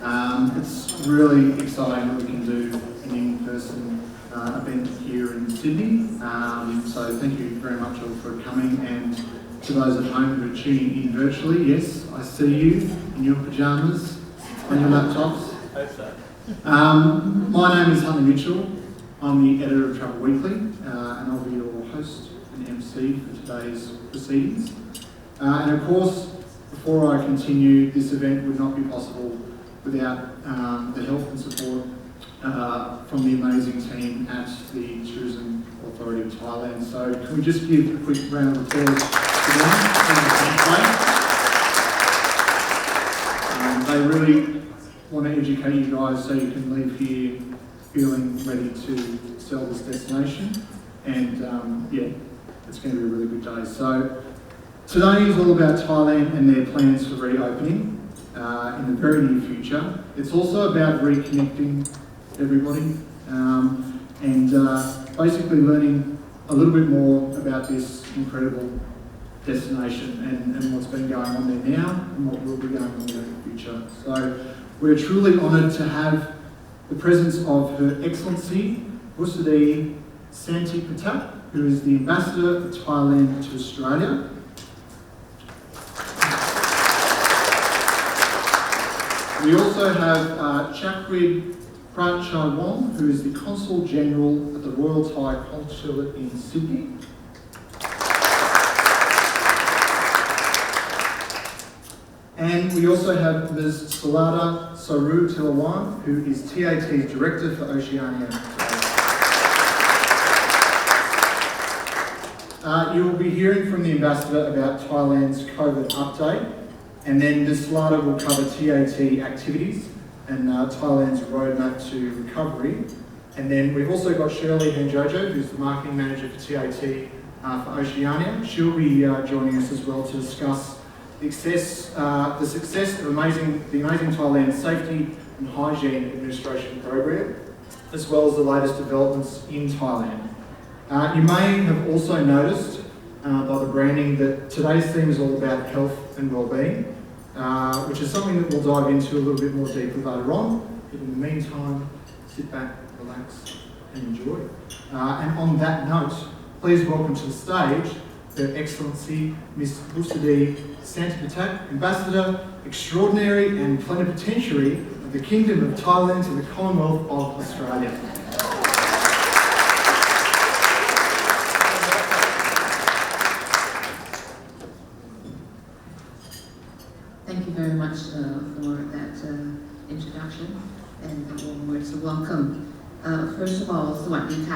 It's really exciting that we can do an in-person event here in Sydney. So thank you very much all for coming, and to those at home who are tuning in virtually, yes, I see you in your pyjamas on your laptops. My name is Hunter Mitchell. I'm the editor of Travel Weekly, and I'll be your host and MC for today's proceedings. And of course, before I continue, this event would not be possible without the help and support from the amazing team at the Tourism Authority of Thailand. So can we just give a quick round of applause to them? They really want to educate you guys so you can leave here feeling ready to sell this destination. And yeah, it's going to be a really good day. So today is all about Thailand and their plans for reopening in the very near future. It's also about reconnecting everybody and basically learning a little bit more about this incredible destination and what's been going on there now and what will be going on there in the future. So we're truly honoured to have the presence of Her Excellency Busadee Santipitaks, who is the Ambassador for Thailand to Australia. We also have Chakwid Part1, who is the Consul General at the Royal Thai Consulate in Sydney. And we also have Ms. Suladda Sarutilavan, who is TAT's Director for Oceania. You will be hearing from the Ambassador about Thailand's COVID update, and then Ms. Suladda will cover TAT activities and Thailand's roadmap to recovery. And then we've also got Sherly Handjojo, who's the Marketing Manager for TAT for Oceania. She'll be joining us as well to discuss the success of the Amazing Thailand Safety and Hygiene Administration Program, as well as the latest developments in Thailand. You may have also noticed by the branding that today's theme is all about health and well-being, which is something that we'll dive into a little bit more deeply later on. But in the meantime, sit back, relax, and enjoy. And on that note, please welcome to the stage Her Excellency Miss Busadee Santipitaks, Ambassador Extraordinary and Plenipotentiary of the Kingdom of Thailand to the Commonwealth of Australia. Thank you very much for that introduction and the warm words of welcome. First of all, Sawasdee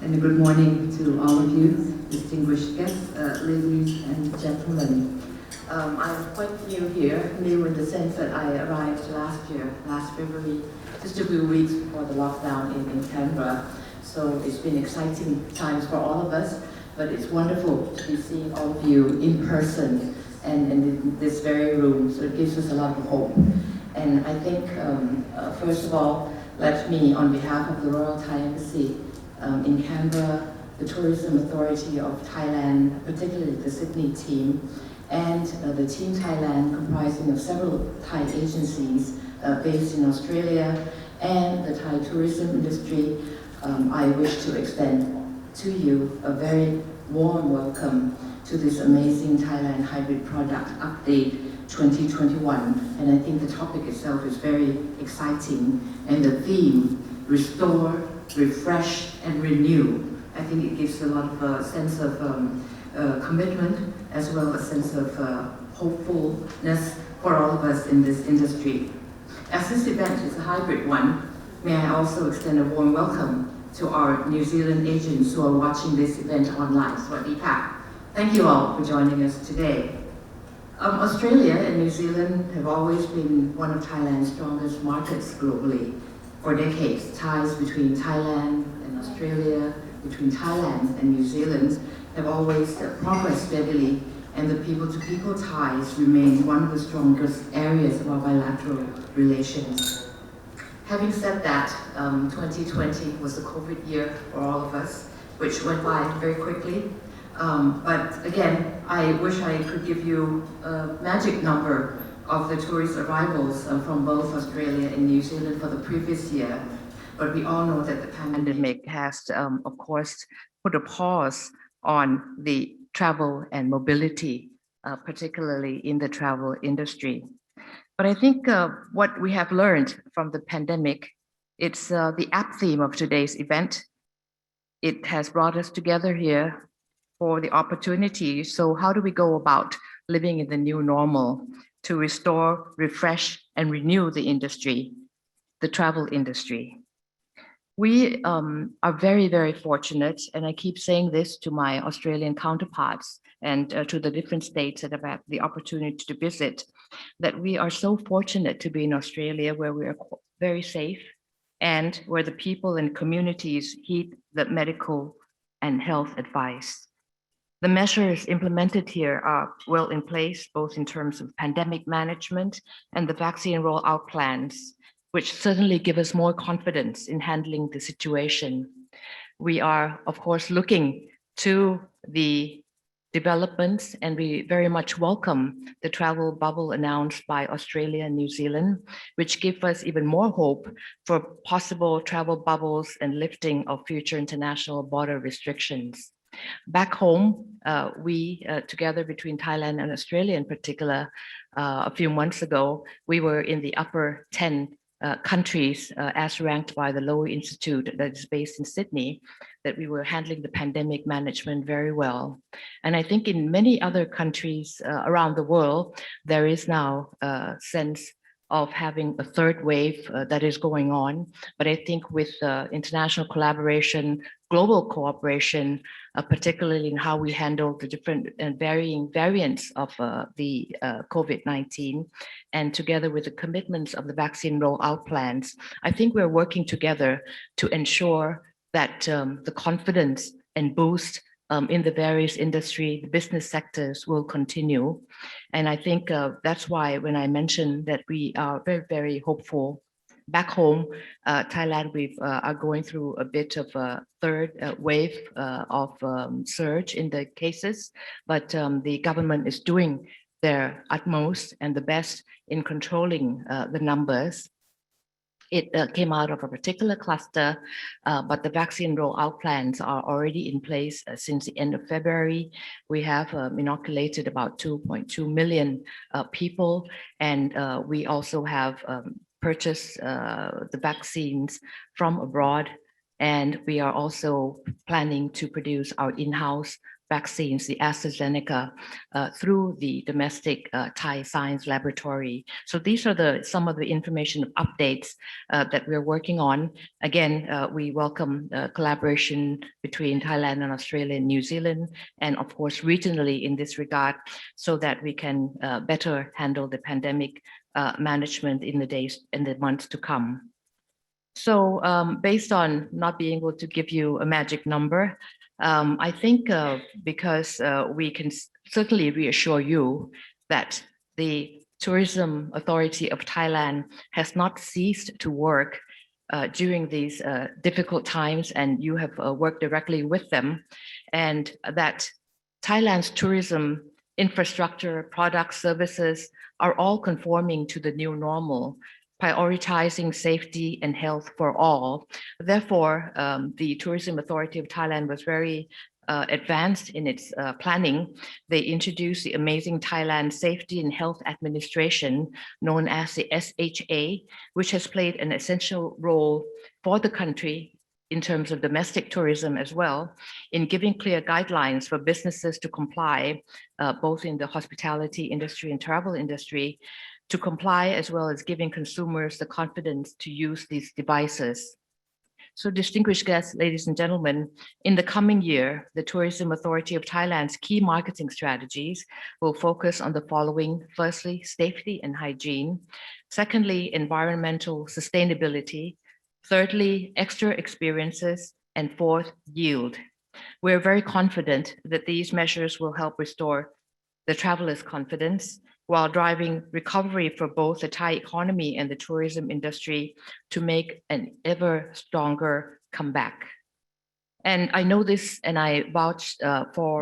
and good morning to all of you, distinguished guests, ladies and gentlemen. I'm quite new here, new in the sense that I arrived last February, just a few weeks before the lockdown in Canberra. So it's been exciting times for all of us, but it's wonderful to be seeing all of you in person and in this very room, so it gives us a lot of hope. And I think, first of all, let me, on behalf of the Royal Thai Embassy in Canberra, the Tourism Authority of Thailand, particularly the Sydney team, and the Team Thailand, comprising of several Thai agencies based in Australia and the Thai tourism industry, I wish to extend to you a very warm welcome to this Amazing Thailand Hybrid Product Update 2021. And I think the topic itself is very exciting, and the theme, Restore, Refresh, and Renew. I think it gives a lot of a sense of commitment, as well as a sense of hopefulness for all of us in this industry. As this event is a hybrid one, may I also extend a warm welcome to our New Zealand agents who are watching this event online. Sawasdee. Thank you all for joining us today. Australia and New Zealand have always been one of Thailand's strongest markets globally. For decades, ties between Thailand and Australia, between Thailand and New Zealand, have always progressed steadily, and the people-to-people ties remain one of the strongest areas of our bilateral relations. Having said that, 2020 was a COVID year for all of us, which went by very quickly. But again, I wish I could give you a magic number of the tourist arrivals from both Australia and New Zealand for the previous year. But we all know that the pandemic has, of course, put a pause on the travel and mobility, particularly in the travel industry. But I think what we have learned from the pandemic, it's the apt theme of today's event. It has brought us together here for the opportunity. So how do we go about living in the new normal to restore, refresh, and renew the industry, the travel industry? We are very, very fortunate, and I keep saying this to my Australian counterparts and to the different states that have had the opportunity to visit, that we are so fortunate to be in Australia, where we are very safe and where the people and communities heed the medical and health advice. The measures implemented here are well in place, both in terms of pandemic management and the vaccine rollout plans, which certainly give us more confidence in handling the situation. We are, of course, looking to the developments, and we very much welcome the travel bubble announced by Australia and New Zealand, which give us even more hope for possible travel bubbles and lifting of future international border restrictions. Back home, we, together between Thailand and Australia in particular, a few months ago, we were in the upper 10 countries as ranked by the Lowy Institute that is based in Sydney, that we were handling the pandemic management very well. And I think in many other countries around the world, there is now a sense of having a third wave that is going on. But I think with international collaboration, global cooperation, particularly in how we handle the different and varying variants of the COVID-19, and together with the commitments of the vaccine rollout plans, I think we're working together to ensure that the confidence and boost in the various industry, the business sectors will continue. And I think that's why when I mentioned that we are very, very hopeful. Back home, Thailand, we are going through a bit of a third wave of surge in the cases, but the government is doing their utmost and the best in controlling the numbers. It came out of a particular cluster, but the vaccine rollout plans are already in place since the end of February. We have inoculated about 2.2 million people, and we also have purchased the vaccines from abroad, and we are also planning to produce our in-house vaccines, the AstraZeneca, through the domestic Thai Science Laboratory. So these are some of the information updates that we're working on. Again, we welcome collaboration between Thailand and Australia and New Zealand, and of course regionally in this regard, so that we can better handle the pandemic management in the days and the months to come. So based on not being able to give you a magic number, I think because we can certainly reassure you that the Tourism Authority of Thailand has not ceased to work during these difficult times, and you have worked directly with them, and that Thailand's tourism infrastructure, products, services are all conforming to the new normal, prioritizing safety and health for all. Therefore, the Tourism Authority of Thailand was very advanced in its planning. They introduced the Amazing Thailand Safety and Health Administration, known as the SHA, which has played an essential role for the country in terms of domestic tourism as well, in giving clear guidelines for businesses to comply, both in the hospitality industry and travel industry, to comply, as well as giving consumers the confidence to use these devices. So distinguished guests, ladies and gentlemen, in the coming year, the Tourism Authority of Thailand's key marketing strategies will focus on the following: firstly, safety and hygiene; secondly, environmental sustainability; thirdly, extra experiences; and fourth, yield. We're very confident that these measures will help restore the travelers' confidence while driving recovery for both the Thai economy and the tourism industry to make an ever stronger comeback. And I know this, and I vouched for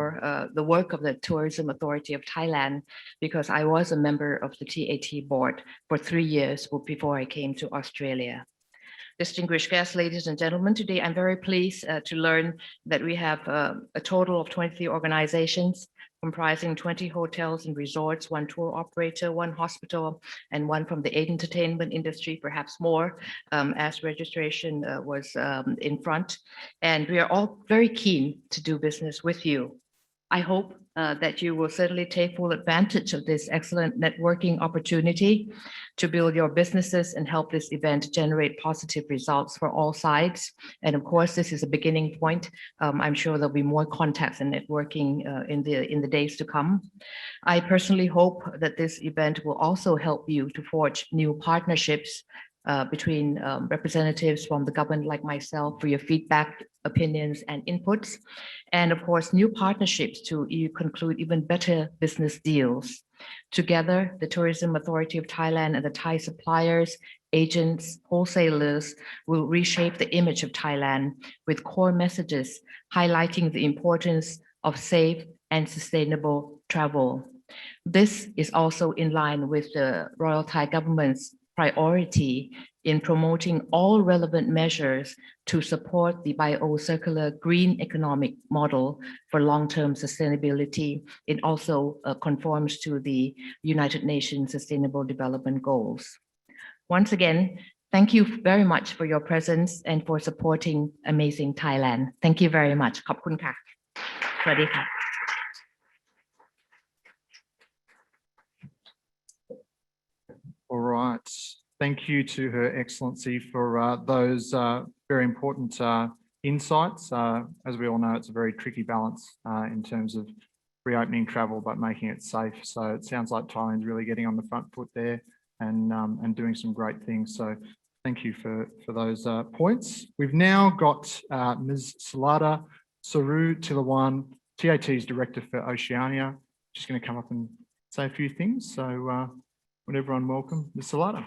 the work of the Tourism Authority of Thailand because I was a member of the TAT board for 3 years before I came to Australia. Distinguished guests, ladies and gentlemen, today I'm very pleased to learn that we have a total of 23 organizations comprising 20 hotels and resorts, 1 tour operator, 1 hospital, and 1 from the entertainment industry, perhaps more, as registration was in front. And we are all very keen to do business with you. I hope that you will certainly take full advantage of this excellent networking opportunity to build your businesses and help this event generate positive results for all sides. And of course, this is a beginning point. I'm sure there'll be more contacts and networking in the days to come. I personally hope that this event will also help you to forge new partnerships between representatives from the government like myself for your feedback, opinions, and inputs. And of course, new partnerships to conclude even better business deals. Together, the Tourism Authority of Thailand and the Thai suppliers, agents, wholesalers will reshape the image of Thailand with core messages highlighting the importance of safe and sustainable travel. This is also in line with the Royal Thai government's priority in promoting all relevant measures to support the bio-circular green economic model for long-term sustainability. It also conforms to the United Nations Sustainable Development Goals. Once again, thank you very much for your presence and for supporting Amazing Thailand. Thank you very much. ขอบคุณค่ะ สวัสดีค่ะ All right. Thank you to Her Excellency for those very important insights. As we all know, it's a very tricky balance in terms of reopening travel, but making it safe. So it sounds like Thailand's really getting on the front foot there and doing some great things. So thank you for those points. We've now got Ms. Suladda Sarutilavan, TAT's Director for Oceania. She's going to come up and say a few things. So would everyone welcome Ms. Suladda?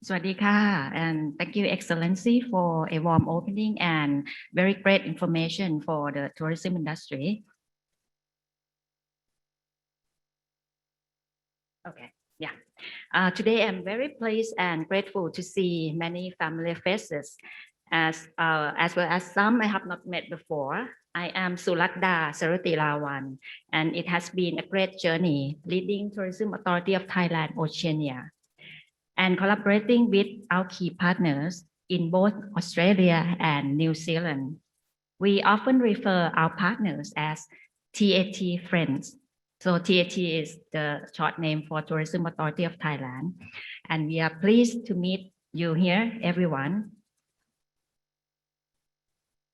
Swadika, and thank you, Excellency, for a warm opening and very great information for the tourism industry. Okay, yeah. Today, I'm very pleased and grateful to see many familiar faces, as well as some I have not met before. I am Suladda Sarutilavan, and it has been a great journey leading Tourism Authority of Thailand, Oceania, and collaborating with our key partners in both Australia and New Zealand. We often refer our partners as TAT friends. So TAT is the short name for Tourism Authority of Thailand. And we are pleased to meet you here, everyone.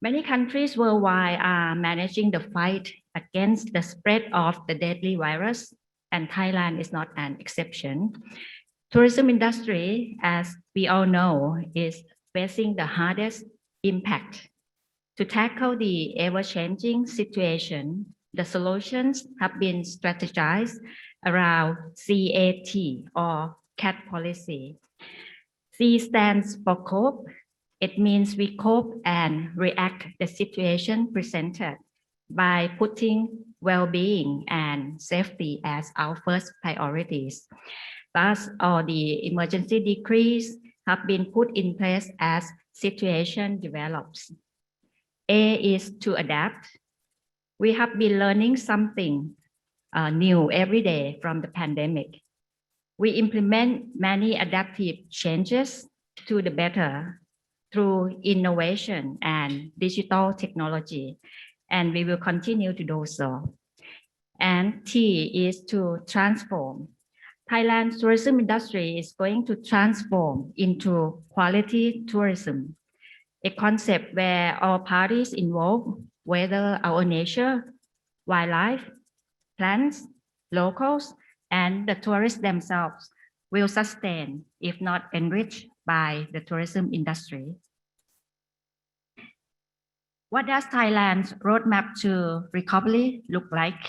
Many countries worldwide are managing the fight against the spread of the deadly virus, and Thailand is not an exception. Tourism industry, as we all know, is facing the hardest impact. To tackle the ever-changing situation, the solutions have been strategized around CAT or CAT policy. C stands for cope. It means we cope and react the situation presented by putting well-being and safety as our first priorities. Thus, all the emergency decrees have been put in place as situation develops. A is to adapt. We have been learning something new every day from the pandemic. We implement many adaptive changes to the better through innovation and digital technology, and we will continue to do so. And T is to transform. Thailand's tourism industry is going to transform into quality tourism, a concept where all parties involved, whether our nature, wildlife, plants, locals, and the tourists themselves, will sustain, if not enriched, by the tourism industry. What does Thailand's roadmap to recovery look like?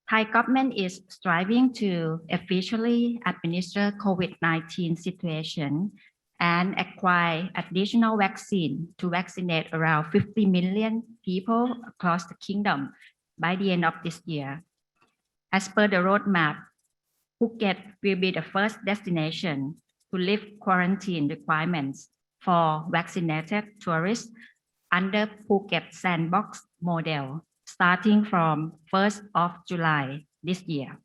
Thai government is striving to efficiently administer COVID-19 situation and acquire additional vaccine to vaccinate around 50 million people across the kingdom by the end of this year. As per the roadmap, Phuket will be the first destination to lift quarantine requirements for vaccinated tourists under Phuket Sandbox model, starting from 1st of July this year.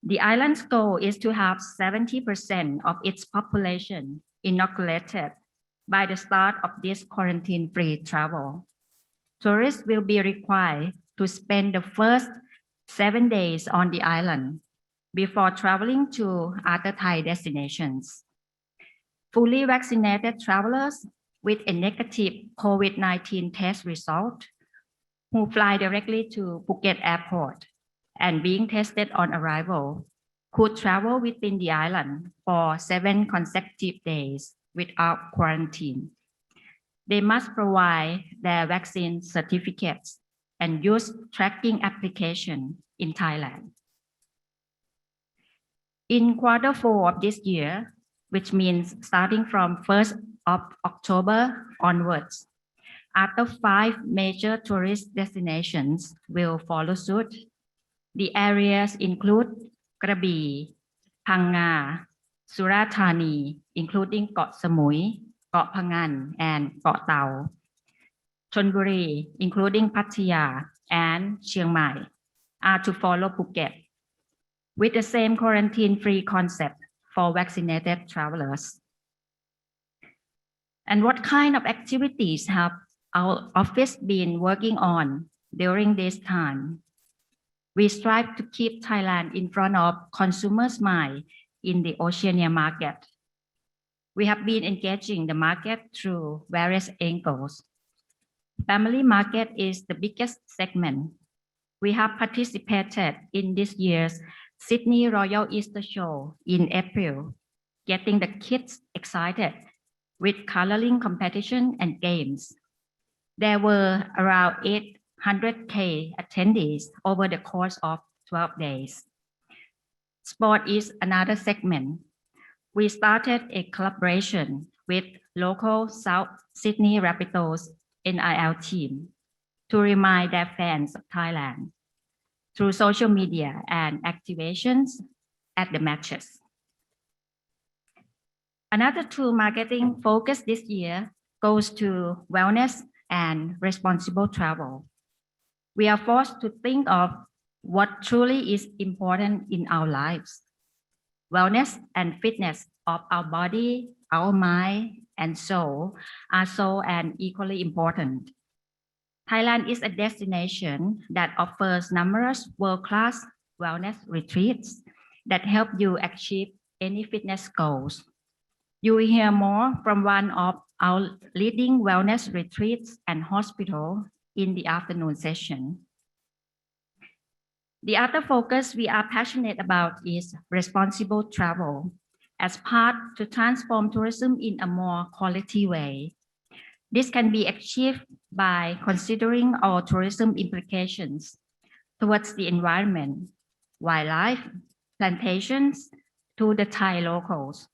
The island's goal is to have 70% of its population inoculated by the start of this quarantine-free travel. Tourists will be required to spend the first 7 days on the island before traveling to other Thai destinations. Fully vaccinated travelers with a negative COVID-19 test result who fly directly to Phuket Airport and being tested on arrival could travel within the island for 7 consecutive days without quarantine. They must provide their vaccine certificates and use tracking application in Thailand. In Q4 of this year, which means starting from 1st of October onwards, after 5 major tourist destinations will follow suit. The areas include Krabi, Phang, Surathani, including Got Samui, Got Phangan, and Got Tau, Chonburi, including Pattaya and Chiang Mai, are to follow Phuket with the same quarantine-free concept for vaccinated travelers. And what kind of activities have our office been working on during this time? We strive to keep Thailand in front of consumers' mind in the Oceania market. We have been engaging the market through various angles. Family market is the biggest segment. We have participated in this year's Sydney Royal Easter Show in April, getting the kids excited with coloring competition and games. There were around 800,000 attendees over the course of 12 days. Sport is another segment. We started a collaboration with local South Sydney Rabbitohs NIL team to remind their fans of Thailand through social media and activations at the matches. Another 2 marketing focus this year goes to wellness and responsible travel. We are forced to think of what truly is important in our lives. Wellness and fitness of our body, our mind, and soul are so and equally important. Thailand is a destination that offers numerous world-class wellness retreats that help you achieve any fitness goals. You will hear more from one of our leading wellness retreats and hospital in the afternoon session. The other focus we are passionate about is responsible travel as part to transform tourism in a more quality way. This can be achieved by considering our tourism implications towards the environment, wildlife, plantations to the Thai locals.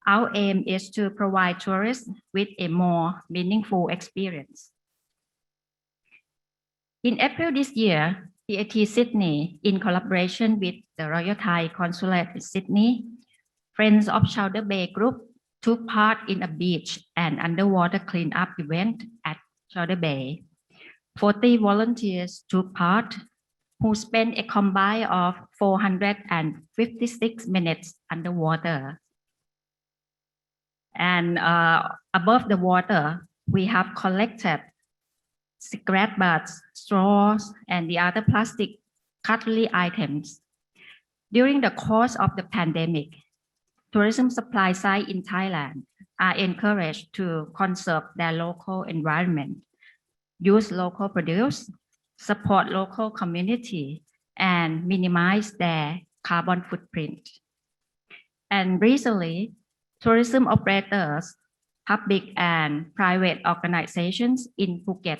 Our aim is to provide tourists with a more meaningful experience. In April this year, TAT Sydney, in collaboration with the Royal Thai Consulate in Sydney, Friends of Chowder Bay Group took part in a beach and underwater cleanup event at Chowder Bay. 40 volunteers took part, who spent a combined of 456 minutes underwater. And above the water, we have collected cigarette butts, straws, and the other plastic cutlery items. During the course of the pandemic, tourism supply side in Thailand are encouraged to conserve their local environment, use local produce, support local community, and minimize their carbon footprint. And recently, tourism operators, public and private organizations in Phuket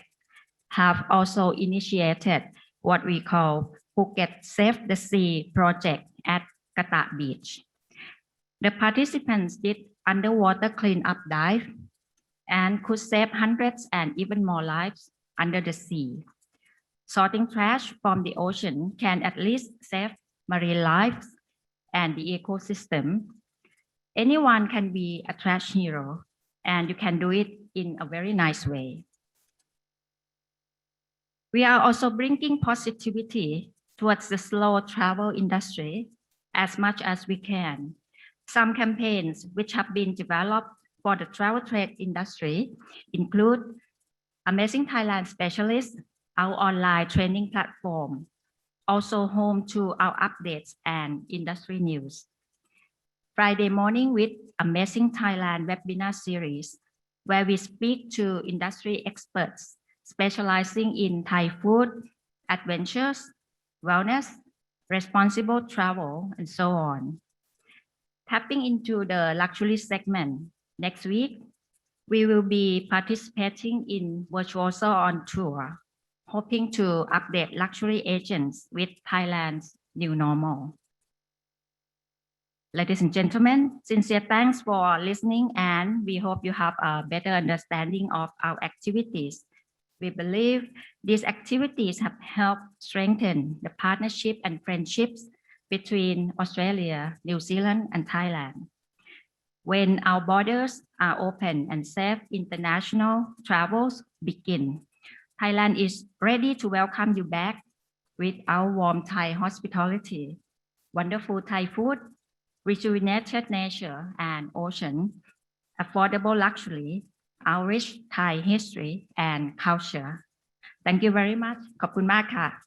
have also initiated what we call Phuket Save the Sea project at Kata Beach. The participants did underwater cleanup dive and could save hundreds and even more lives under the sea. Sorting trash from the ocean can at least save marine lives and the ecosystem. Anyone can be a trash hero, and you can do it in a very nice way. We are also bringing positivity towards the slow travel industry as much as we can. Some campaigns which have been developed for the travel trade industry include Amazing Thailand Specialists, our online training platform, also home to our updates and industry news. Friday Morning with Amazing Thailand webinar series, where we speak to industry experts specializing in Thai food, adventures, wellness, responsible travel, and so on. Tapping into the luxury segment, next week, we will be participating in Virtuoso on Tour, hoping to update luxury agents with Thailand's new normal. Ladies and gentlemen, sincere thanks for listening, and we hope you have a better understanding of our activities. We believe these activities have helped strengthen the partnership and friendships between Australia, New Zealand, and Thailand. When our borders are open and safe international travels begin, Thailand is ready to welcome you back with our warm Thai hospitality, wonderful Thai food, rejuvenated nature and ocean, affordable luxury, our rich Thai history and culture. Thank you very much. ขอบคุณมากค่ะ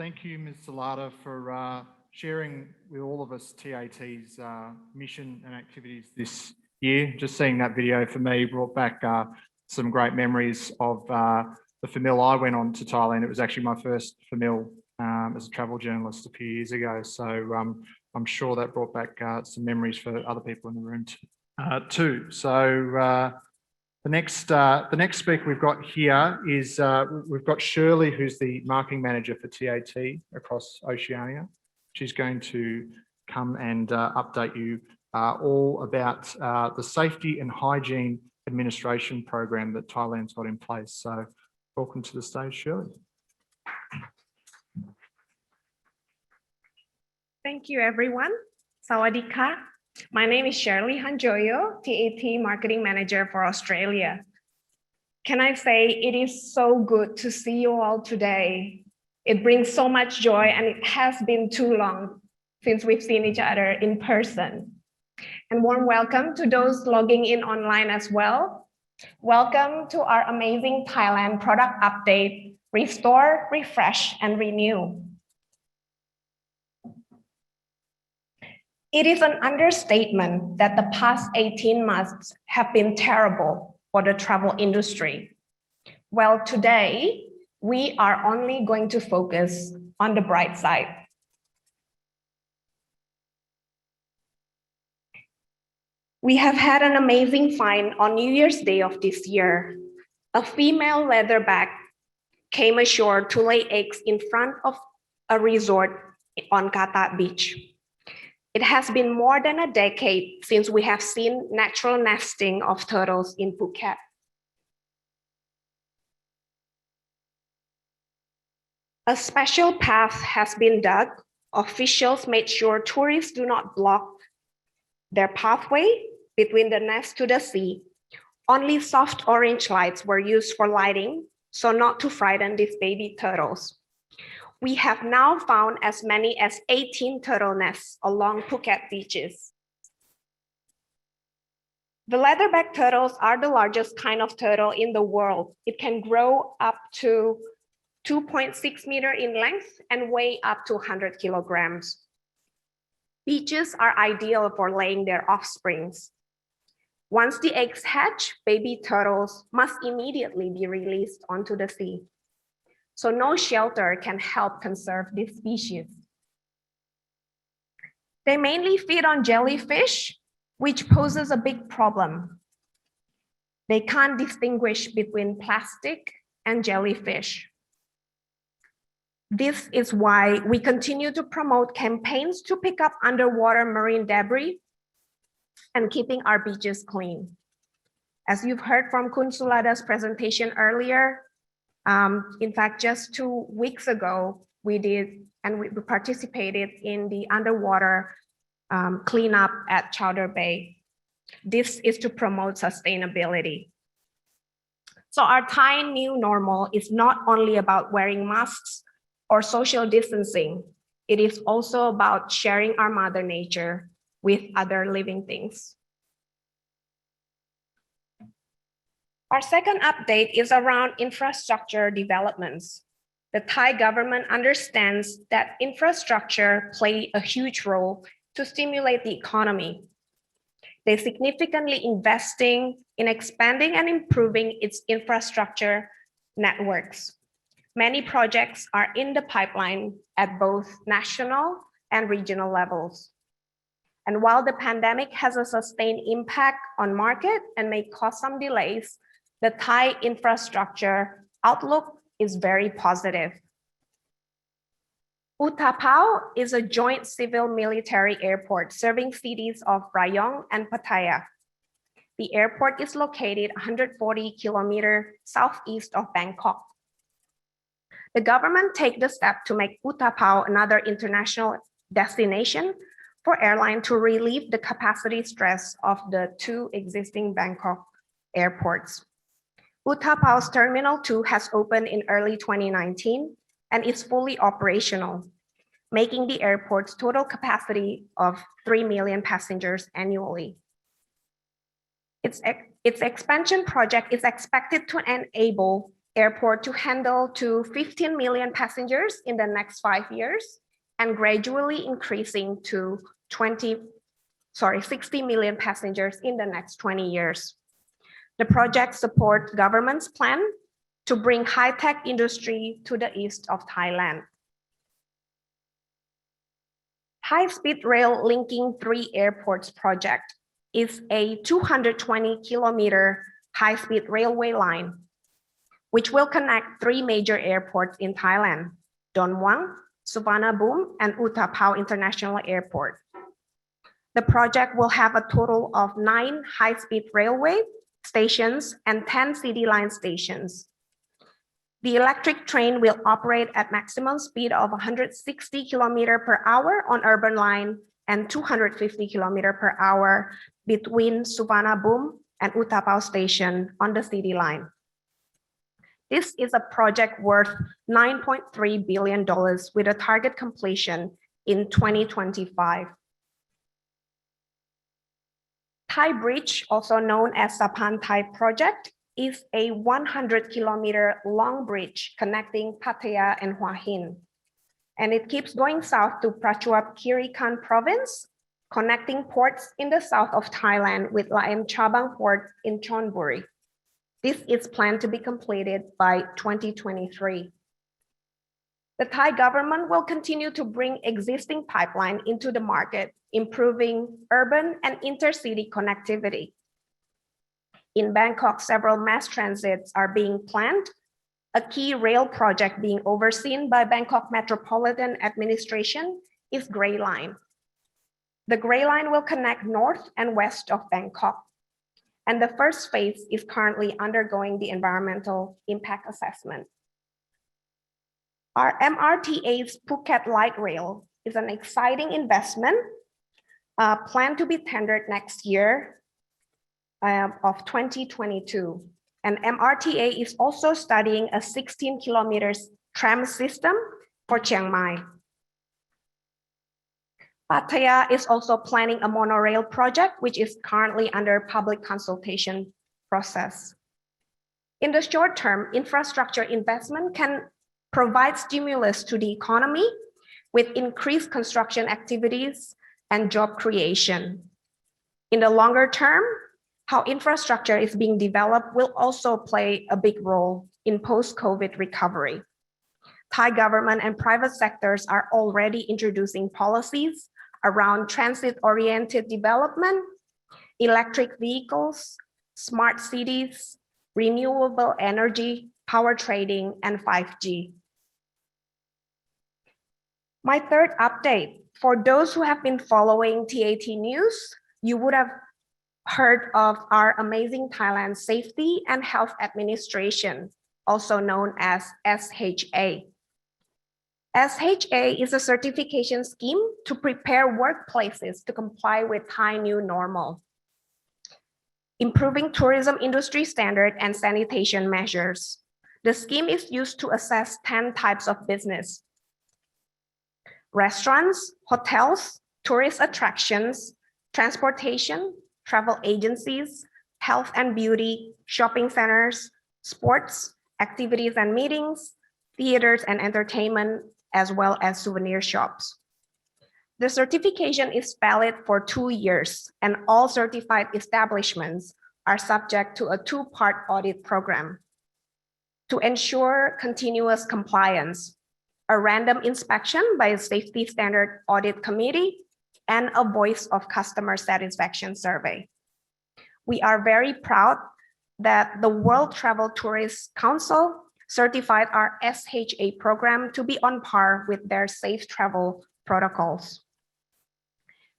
thank you, Ms. Suladda, for sharing with all of us TAT's mission and activities this year. Just seeing that video for me brought back some great memories of the FMIL I went on to Thailand. It was actually my first FMIL as a travel journalist a few years ago. So I'm sure that brought back some memories for other people in the room too. So the next speaker we've got here is we've got Sherly, who's the marketing manager for TAT across Oceania. She's going to come and update you all about the safety and hygiene administration program that Thailand's got in place. So welcome to the stage, Sherly. Thank you, everyone. Sawadee ka. My name is Sherly Handjojo, TAT Marketing Manager for Australia. Can I say it is so good to see you all today. It brings so much joy, and it has been too long since we've seen each other in person. And warm welcome to those logging in online as well. Welcome to our Amazing Thailand Product Update, Restore, Refresh, and Renew. It is an understatement that the past 18 months have been terrible for the travel industry. Well, today, we are only going to focus on the bright side. We have had an amazing find on New Year's Day of this year. A female leatherback came ashore to lay eggs in front of a resort on Kata Beach. It has been more than a decade since we have seen natural nesting of turtles in Phuket. A special path has been dug. Officials made sure tourists do not block their pathway between the nest to the sea. Only soft orange lights were used for lighting, so not to frighten these baby turtles. We have now found as many as 18 turtle nests along Phuket beaches. The leatherback turtles are the largest kind of turtle in the world. It can grow up to 2.6 meters in length and weigh up to 100 kilograms. Beaches are ideal for laying their offsprings. Once the eggs hatch, baby turtles must immediately be released onto the sea. So no shelter can help conserve this species. They mainly feed on jellyfish, which poses a big problem. They can't distinguish between plastic and jellyfish. This is why we continue to promote campaigns to pick up underwater marine debris and keeping our beaches clean. As you've heard from Kun Suladda's presentation earlier, in fact, just 2 weeks ago, we participated in the underwater cleanup at Chowder Bay. This is to promote sustainability. So our Thai new normal is not only about wearing masks or social distancing. It is also about sharing our mother nature with other living things. Our second update is around infrastructure developments. The Thai government understands that infrastructure plays a huge role to stimulate the economy. They're significantly investing in expanding and improving its infrastructure networks. Many projects are in the pipeline at both national and regional levels. And while the pandemic has a sustained impact on market and may cause some delays, the Thai infrastructure outlook is very positive. Utapao is a joint civil-military airport serving cities of Rayong and Pattaya. The airport is located 140 kilometers southeast of Bangkok. The government take the step to make Utapao another international destination for airline to relieve the capacity stress of the 2 existing Bangkok airports. Utapao's Terminal 2 has opened in early 2019 and is fully operational, making the airport's total capacity of 3 million passengers annually. Its expansion project is expected to enable airport to handle to 15 million passengers in the next 5 years and gradually increasing to 60 million passengers in the next 20 years. The project supports government's plan to bring high-tech industry to the east of Thailand. High-speed rail linking 3 airports project is a 220-kilometer high-speed railway line, which will connect 3 major airports in Thailand, Don Muang, Suvarnabhumi, and Utapao International Airport. The project will have a total of 9 high-speed railway stations and 10 city line stations. The electric train will operate at maximum speed of 160 km per hour on urban line and 250 km per hour between Suvarnabhumi and Utapao station on the city line. This is a project worth $9.3 billion with a target completion in 2025. Thai Bridge, also known as Sapan Thai Project, is a 100-kilometer long bridge connecting Pattaya and Hua Hin. And it keeps going south to Prachuap Khiri Khan province, connecting ports in the south of Thailand with Laem Chabang Port in Chonburi. This is planned to be completed by 2023. The Thai government will continue to bring existing pipeline into the market, improving urban and intercity connectivity. In Bangkok, several mass transits are being planned, a key rail project being overseen by Bangkok Metropolitan Administration is Grey Line. The Grey Line will connect north and west of Bangkok, and the first phase is currently undergoing the environmental impact assessment. Our MRTA's Phuket Light Rail is an exciting investment planned to be tendered next year of 2022. And MRTA is also studying a 16 kilometers tram system for Chiang Mai. Pattaya is also planning a monorail project, which is currently under public consultation process. In the short term, infrastructure investment can provide stimulus to the economy with increased construction activities and job creation. In the longer term, how infrastructure is being developed will also play a big role in post-COVID recovery. Thai government and private sectors are already introducing policies around transit-oriented development, electric vehicles, smart cities, renewable energy, power trading, and 5G. My third update, for those who have been following TAT news, you would have heard of our Amazing Thailand Safety and Health Administration, also known as SHA. SHA is a certification scheme to prepare workplaces to comply with Thai new normal, improving tourism industry standard and sanitation measures. The scheme is used to assess 10 types of business: restaurants, hotels, tourist attractions, transportation, travel agencies, health and beauty, shopping centers, sports, activities and meetings, theaters and entertainment, as well as souvenir shops. The certification is valid for 2 years, and all certified establishments are subject to a 2-part audit program. To ensure continuous compliance, a random inspection by a safety standard audit committee, and a voice of customer satisfaction survey. We are very proud that the World Travel Tourist Council certified our SHA program to be on par with their safe travel protocols.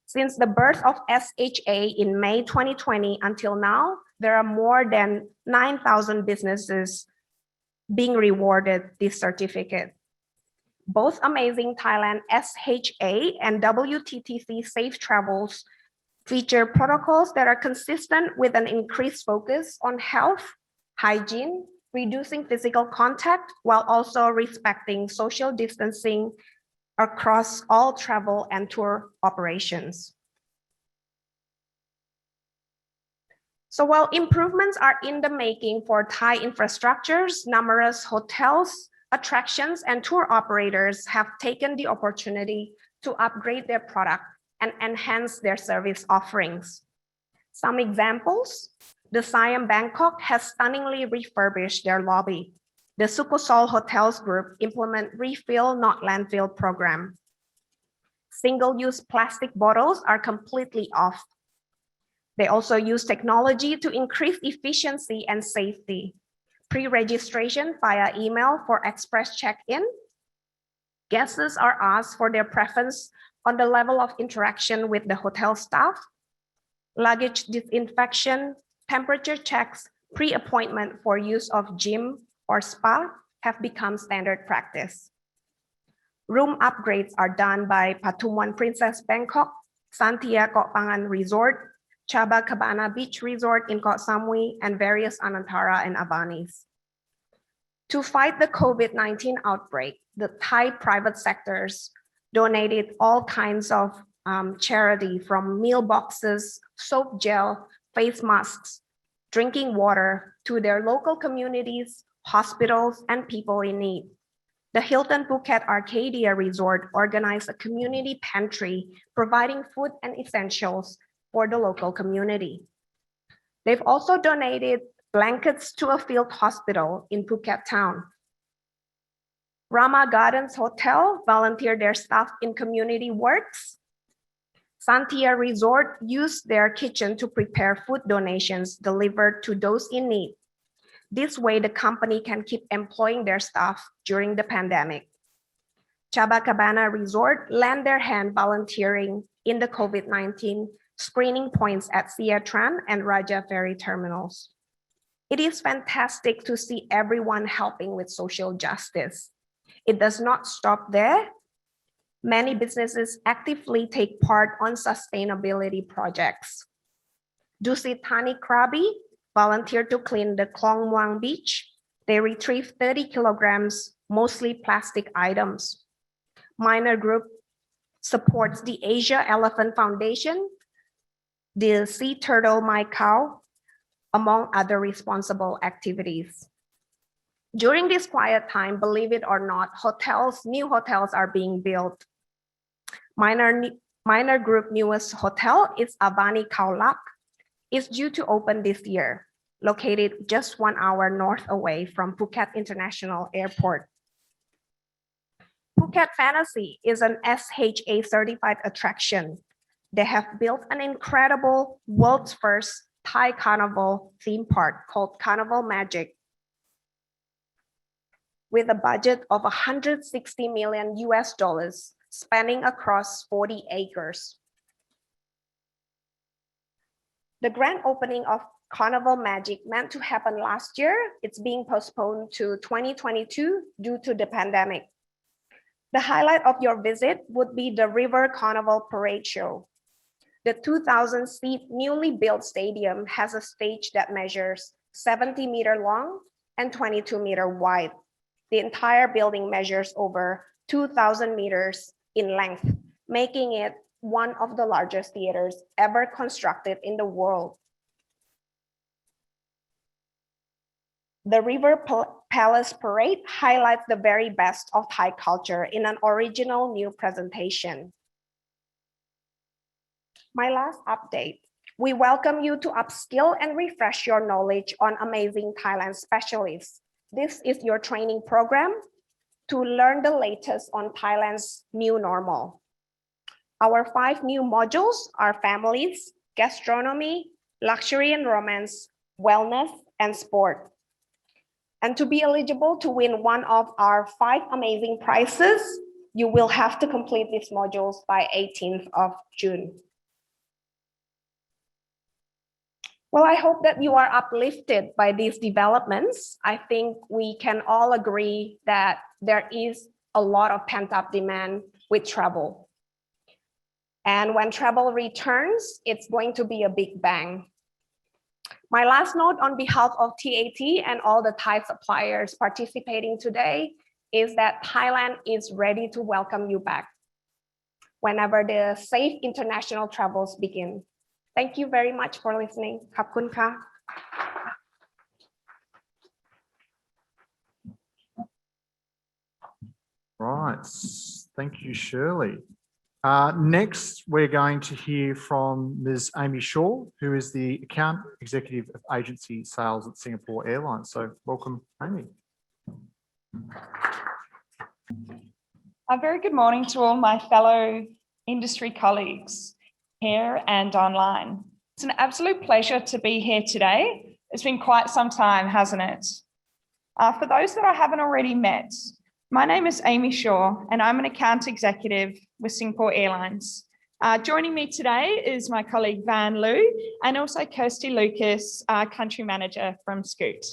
Since the birth of SHA in May 2020 until now, there are more than 9,000 businesses being rewarded this certificate. Both Amazing Thailand SHA and WTTC Safe Travels feature protocols that are consistent with an increased focus on health, hygiene, reducing physical contact, while also respecting social distancing across all travel and tour operations. So while improvements are in the making for Thai infrastructures, numerous hotels, attractions, and tour operators have taken the opportunity to upgrade their product and enhance their service offerings. Some examples: the Siam Bangkok has stunningly refurbished their lobby. The Sukosol Hotels Group implement refill, not landfill program. Single-use plastic bottles are completely off. They also use technology to increase efficiency and safety. Pre-registration via email for express check-in. Guests are asked for their preference on the level of interaction with the hotel staff. Luggage disinfection, temperature checks, pre-appointment for use of gym or spa have become standard practice. Room upgrades are done by Patumwan Princess Bangkok, Santia Koh Phangan Resort, Chaba Cabana Beach Resort in Koh Samui, and various Anantara and Avanis. To fight the COVID-19 outbreak, the Thai private sectors donated all kinds of charity, from meal boxes, soap gel, face masks, drinking water, to their local communities, hospitals, and people in need. The Hilton Phuket Arcadia Resort organized a community pantry providing food and essentials for the local community. They've also donated blankets to a field hospital in Phuket town. Rama Gardens Hotel volunteered their staff in community works. Santia Resort used their kitchen to prepare food donations delivered to those in need. This way, the company can keep employing their staff during the pandemic. Chaba Cabana Resort lent their hand volunteering in the COVID-19 screening points at Siatran and Raja Ferry terminals. It is fantastic to see everyone helping with social justice. It does not stop there. Many businesses actively take part on sustainability projects. Dusit Thani Krabi volunteered to clean the Klong Muang beach. They retrieved 30 kilograms, mostly plastic items. Minor Group supports the Asia Elephant Foundation, the Sea Turtle My Cow, among other responsible activities. During this quiet time, believe it or not, new hotels are being built. Minor Group newest hotel is Avani Khao Lak. It's due to open this year, located just 1 hour north away from Phuket International Airport. Phuket Fantasy is an SHA certified attraction. They have built an incredible world's first Thai carnival theme park called Carnival Magic, with a budget of $160 million spanning across 40 acres. The grand opening of Carnival Magic meant to happen last year. It's being postponed to 2022 due to the pandemic. The highlight of your visit would be the River Carnival Parade Show. The 2,000-seat newly built stadium has a stage that measures 70-meter long and 22-meter wide. The entire building measures over 2,000 meters in length, making it one of the largest theaters ever constructed in the world. The River Palace Parade highlights the very best of Thai culture in an original new presentation. My last update, we welcome you to upskill and refresh your knowledge on Amazing Thailand Specialists. This is your training program to learn the latest on Thailand's new normal. Our 5 new modules are families, gastronomy, luxury and romance, wellness, and sport. And to be eligible to win one of our 5 amazing prizes, you will have to complete these modules by 18th of June. Well, I hope that you are uplifted by these developments. I think we can all agree that there is a lot of pent-up demand with travel. And when travel returns, it's going to be a big bang. My last note on behalf of TAT and all the Thai suppliers participating today is that Thailand is ready to welcome you back whenever the safe international travels begin. Thank you very much for listening. ขอบคุณค่ะ Right, thank you, Shirley. Next, we're going to hear from Ms. Amy Shaw, who is the Account Executive of Agency Sales at Singapore Airlines. So welcome, Amy. A very good morning to all my fellow industry colleagues here and online. It's an absolute pleasure to be here today. It's been quite some time, hasn't it? For those that I haven't already met, my name is Amy Shaw and I'm an account executive with Singapore Airlines. Joining me today is my colleague Van Loo and also Kirsty Lucas, country manager from Scoot.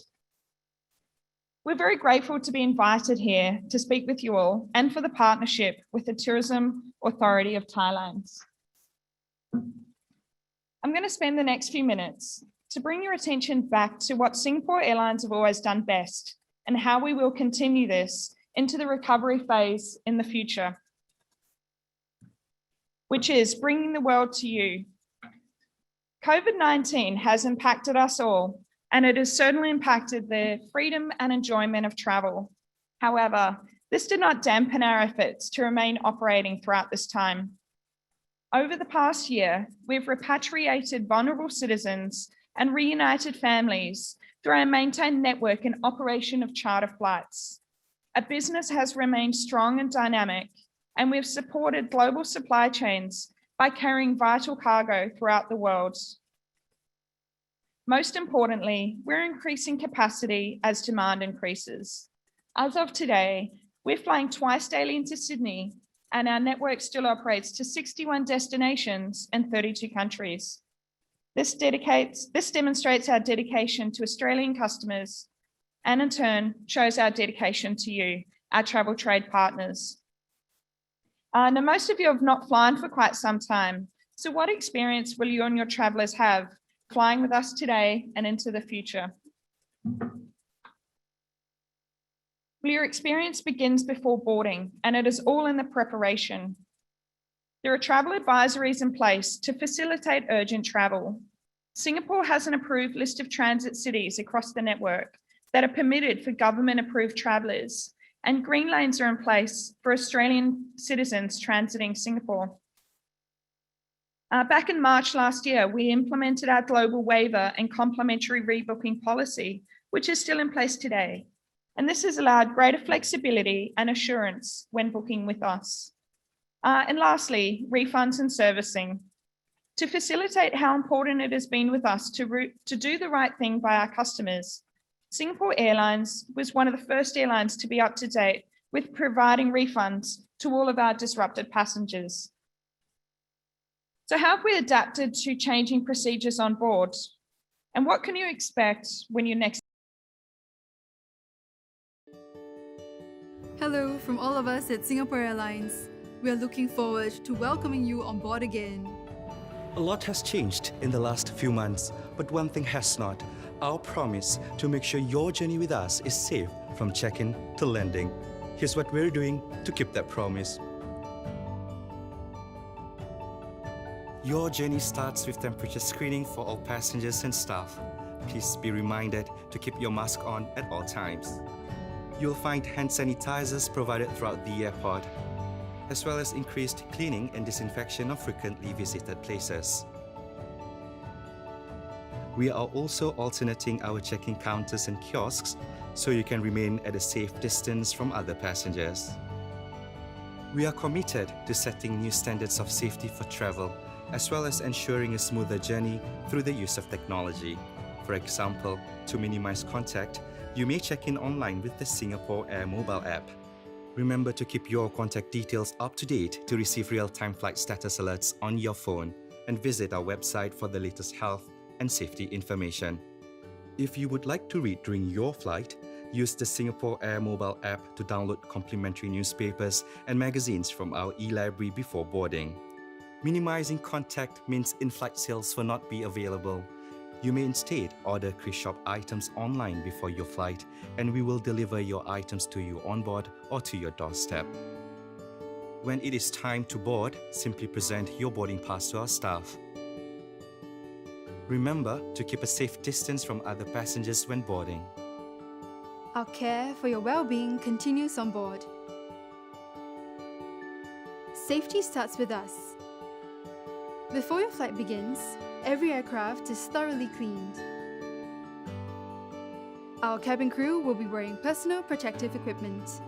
We're very grateful to be invited here to speak with you all and for the partnership with the Tourism Authority of Thailand. I'm going to spend the next few minutes to bring your attention back to what Singapore Airlines have always done best and how we will continue this into the recovery phase in the future, which is bringing the world to you. COVID-19 has impacted us all, and it has certainly impacted the freedom and enjoyment of travel. However, this did not dampen our efforts to remain operating throughout this time. Over the past year, we've repatriated vulnerable citizens and reunited families through our maintained network and operation of charter flights. Our business has remained strong and dynamic, and we've supported global supply chains by carrying vital cargo throughout the world. Most importantly, we're increasing capacity as demand increases. As of today, we're flying twice daily into Sydney, and our network still operates to 61 destinations in 32 countries. This demonstrates our dedication to Australian customers, and in turn shows our dedication to you, our travel trade partners. Now, most of you have not flown for quite some time, so what experience will you and your travellers have flying with us today and into the future? Well, your experience begins before boarding, and it is all in the preparation. There are travel advisories in place to facilitate urgent travel. Singapore has an approved list of transit cities across the network that are permitted for government-approved travellers, and green lanes are in place for Australian citizens transiting Singapore. Back in March last year, we implemented our global waiver and complimentary rebooking policy, which is still in place today. And this has allowed greater flexibility and assurance when booking with us. And lastly, refunds and servicing. To facilitate how important it has been with us to do the right thing by our customers, Singapore Airlines was one of the first airlines to be up to date with providing refunds to all of our disrupted passengers. So how have we adapted to changing procedures on board? And what can you expect when you next? Hello from all of us at Singapore Airlines. We are looking forward to welcoming you on board again. A lot has changed in the last few months, but one thing has not: our promise to make sure your journey with us is safe from check-in to landing. Here's what we're doing to keep that promise. Your journey starts with temperature screening for all passengers and staff. Please be reminded to keep your mask on at all times. You'll find hand sanitizers provided throughout the airport, as well as increased cleaning and disinfection of frequently visited places. We are also alternating our check-in counters and kiosks so you can remain at a safe distance from other passengers. We are committed to setting new standards of safety for travel, as well as ensuring a smoother journey through the use of technology. For example, to minimize contact, you may check in online with the Singapore Air mobile app. Remember to keep your contact details up to date to receive real-time flight status alerts on your phone, and visit our website for the latest health and safety information. If you would like to read during your flight, use the Singapore Air mobile app to download complimentary newspapers and magazines from our e-library before boarding. Minimizing contact means in-flight sales will not be available. You may instead order cruise shop items online before your flight, and we will deliver your items to you on board or to your doorstep. When it is time to board, simply present your boarding pass to our staff. Remember to keep a safe distance from other passengers when boarding. Our care for your well-being continues on board. Safety starts with us. Before your flight begins, every aircraft is thoroughly cleaned. Our cabin crew will be wearing personal protective equipment.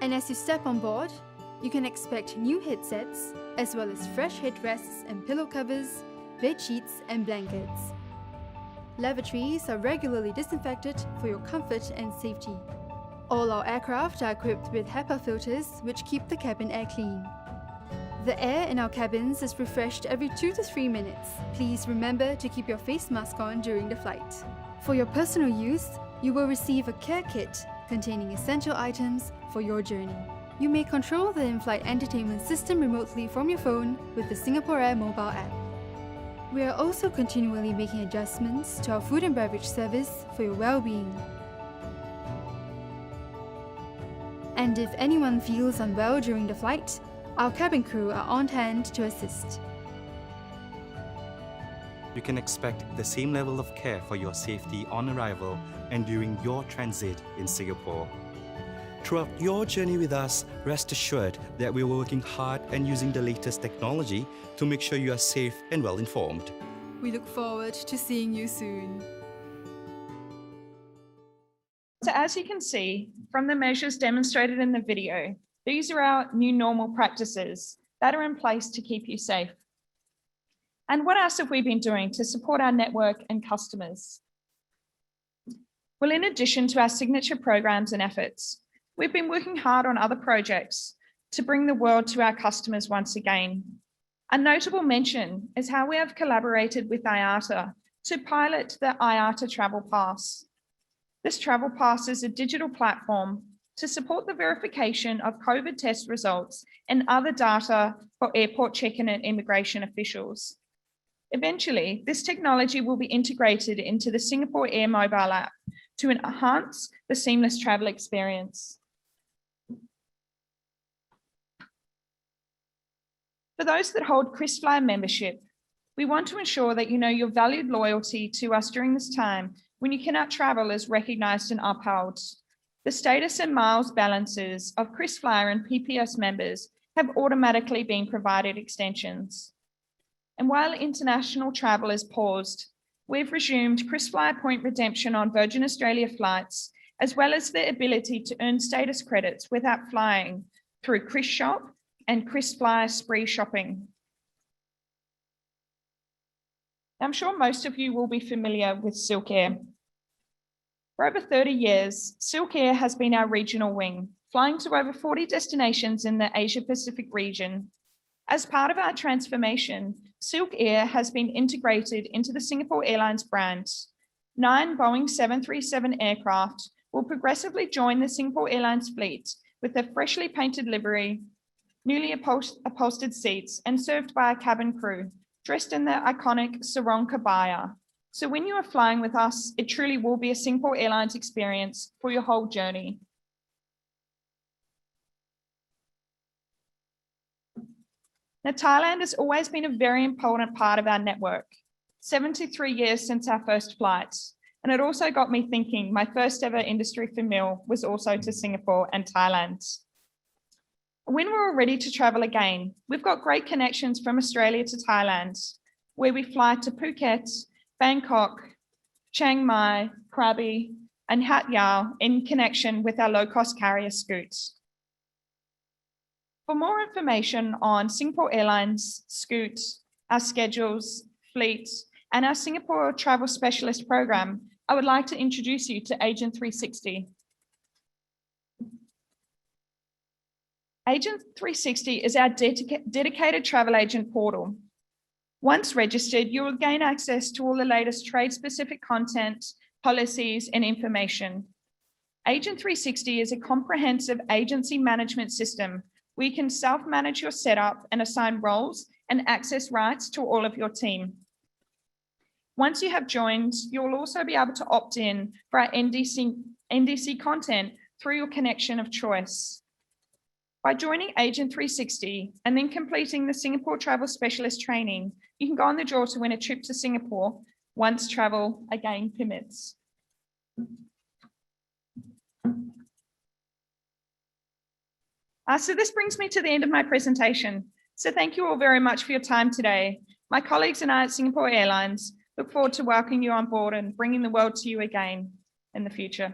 And as you step on board, you can expect new headsets, as well as fresh headrests and pillow covers, bed sheets and blankets. Lavatories are regularly disinfected for your comfort and safety. All our aircraft are equipped with HEPA filters which keep the cabin air clean. The air in our cabins is refreshed every 2 to 3 minutes. Please remember to keep your face mask on during the flight. For your personal use, you will receive a care kit containing essential items for your journey. You may control the in-flight entertainment system remotely from your phone with the Singapore Air mobile app. We are also continually making adjustments to our food and beverage service for your well-being. And if anyone feels unwell during the flight, our cabin crew are on hand to assist. You can expect the same level of care for your safety on arrival and during your transit in Singapore. Throughout your journey with us, rest assured that we are working hard and using the latest technology to make sure you are safe and well informed. We look forward to seeing you soon. So as you can see from the measures demonstrated in the video, these are our new normal practices that are in place to keep you safe. And what else have we been doing to support our network and customers? Well, in addition to our signature programs and efforts, we've been working hard on other projects to bring the world to our customers once again. A notable mention is how we have collaborated with IATA to pilot the IATA Travel Pass. This Travel Pass is a digital platform to support the verification of COVID test results and other data for airport check-in and immigration officials. Eventually, this technology will be integrated into the Singapore Air mobile app to enhance the seamless travel experience. For those that hold KrisFlyer membership, we want to ensure that you know your valued loyalty to us during this time when you cannot travel is recognised and upheld. The status and miles balances of KrisFlyer and PPS members have automatically been provided extensions. And while international travel is paused, we've resumed KrisFlyer point redemption on Virgin Australia flights, as well as the ability to earn status credits without flying through KrisShop and KrisFlyer Spree Shopping. I'm sure most of you will be familiar with Silk Air. For over 30 years, Silk Air has been our regional wing, flying to over 40 destinations in the Asia-Pacific region. As part of our transformation, Silk Air has been integrated into the Singapore Airlines brand. 9 Boeing 737 aircraft will progressively join the Singapore Airlines fleet with a freshly painted livery, newly upholstered seats, and served by a cabin crew dressed in the iconic sarong kebaya. So when you are flying with us, it truly will be a Singapore Airlines experience for your whole journey. Now, Thailand has always been a very important part of our network. 73 years since our first flight. And it also got me thinking my first ever industry for meal was also to Singapore and Thailand. When we're ready to travel again, we've got great connections from Australia to Thailand, where we fly to Phuket, Bangkok, Chiang Mai, Krabi, and Hat Yao in connection with our low-cost carrier Scoot. For more information on Singapore Airlines, Scoot, our schedules, fleet, and our Singapore Travel Specialist program, I would like to introduce you to Agent 360. Agent 360 is our dedicated travel agent portal. Once registered, you will gain access to all the latest trade-specific content, policies, and information. Agent 360 is a comprehensive agency management system where you can self-manage your setup and assign roles and access rights to all of your team. Once you have joined, you'll also be able to opt in for our NDC content through your connection of choice. By joining Agent 360 and then completing the Singapore Travel Specialist training, you can go on the draw to win a trip to Singapore once travel again permits. So this brings me to the end of my presentation. So thank you all very much for your time today. My colleagues and I at Singapore Airlines look forward to welcoming you on board and bringing the world to you again in the future.